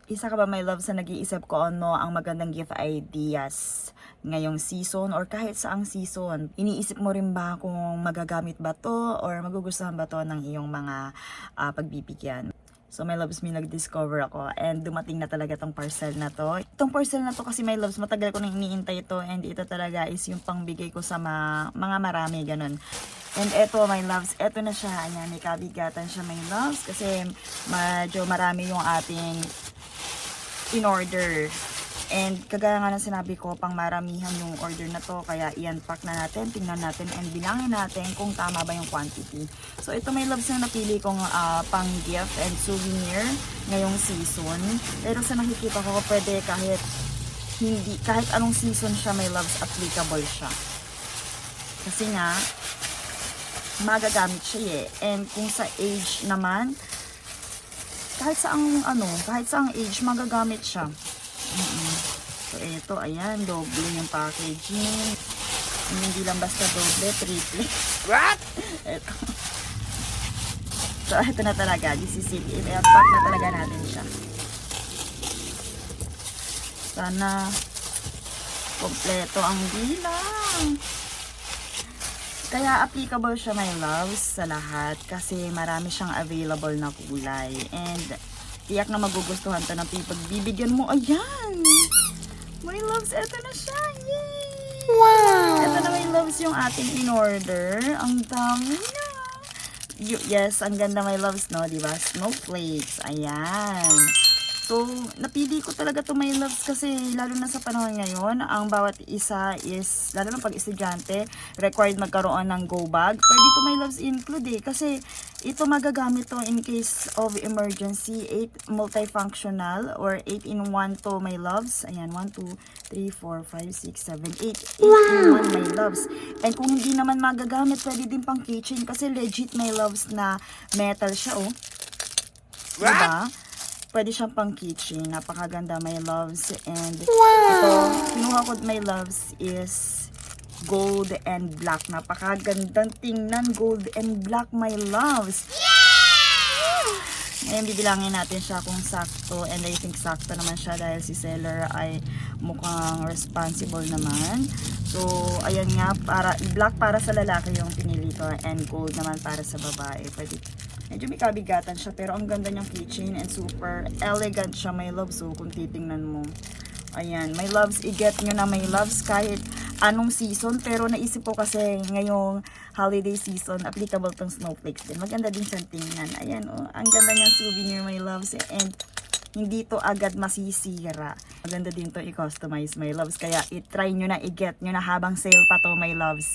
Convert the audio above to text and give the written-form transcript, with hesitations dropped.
Isa ka ba, my love, sa nag-iisip ko ano ang magandang gift ideas ngayong season or kahit saang season? Iniisip mo rin ba kung magagamit ba to or magugustuhan ba to ng iyong mga pagbibigyan? So my loves, may nag-discover ako and dumating na talaga tong parcel na to. Itong parcel na to kasi my loves, matagal ko nang iniintay ito and ito talaga is yung pangbigay ko sa mga marami, ganun. And eto my loves, eto na siya. Ayan, may kabigatan siya my loves kasi medyo marami yung ating in order. And kagaya nga ng sinabi ko, pang maramihan yung order na to, kaya i-unpack na natin, tingnan natin, and bilangin natin kung tama ba yung quantity. So ito may loves na napili kong pang gift and souvenir ngayong season. Pero sa nakikita ko, pwede kahit anong season siya may loves, applicable siya. Kasi nga, magagamit siya eh. And kung sa age naman, kahit saang age, magagamit siya. So, ito, ayan, doble yung packaging. Hindi lang basta doble, triple. What? Ito. So, ito na talaga. This is it. I-pack na talaga natin siya. Sana kompleto ang bilang. Kaya applicable siya my loves sa lahat kasi marami siyang available na kulay. And tiyak na magugustuhan to ng pagbibigyan mo. Ayan! My loves, eto na siya! Yay! Wow! Eto na my loves yung ating in-order. Ang dami na! Yes, ang ganda my loves, no? Diba? Snowflakes. Ayan. So, napili ko talaga to my loves kasi lalo na sa panahon ngayon, ang bawat isa is, lalo na pag estudyante, required magkaroon ng go bag. Pwede to my loves include eh, kasi ito magagamit to in case of emergency. 8 multifunctional or 8-in-1 to my loves. Ayan, 1, 2, 3, 4, 5, 6, 7, 8. 8-in-1 my loves. And kung hindi naman magagamit, pwede din pang kitchen kasi legit my loves na metal siya oh. Diba? Pwede siyang pang kitchen. Napakaganda my loves. And ito, kinuha ko my loves is gold and black. Napakagandang tingnan. Gold and black my loves. Ngayon bibilangin natin siya kung sakto. And I think sakto naman siya dahil si seller ay mukhang responsible naman. So, ayan nga. Black para sa lalaki yung pinili ko. And gold naman para sa babae. Pwede. Medyo may kabigatan siya pero ang ganda niyang keychain and super elegant siya my loves. So kung titingnan mo, ayan my loves, i-get nyo na my loves kahit anong season. Pero naisip ko kasi ngayong holiday season applicable tong snowflakes din. Maganda din siyang tingnan. Ayan oh, ang ganda niyang souvenir my loves and hindi to agad masisira. Maganda din to i-customize my loves kaya i-try nyo na, i-get nyo na habang sale pa to my loves.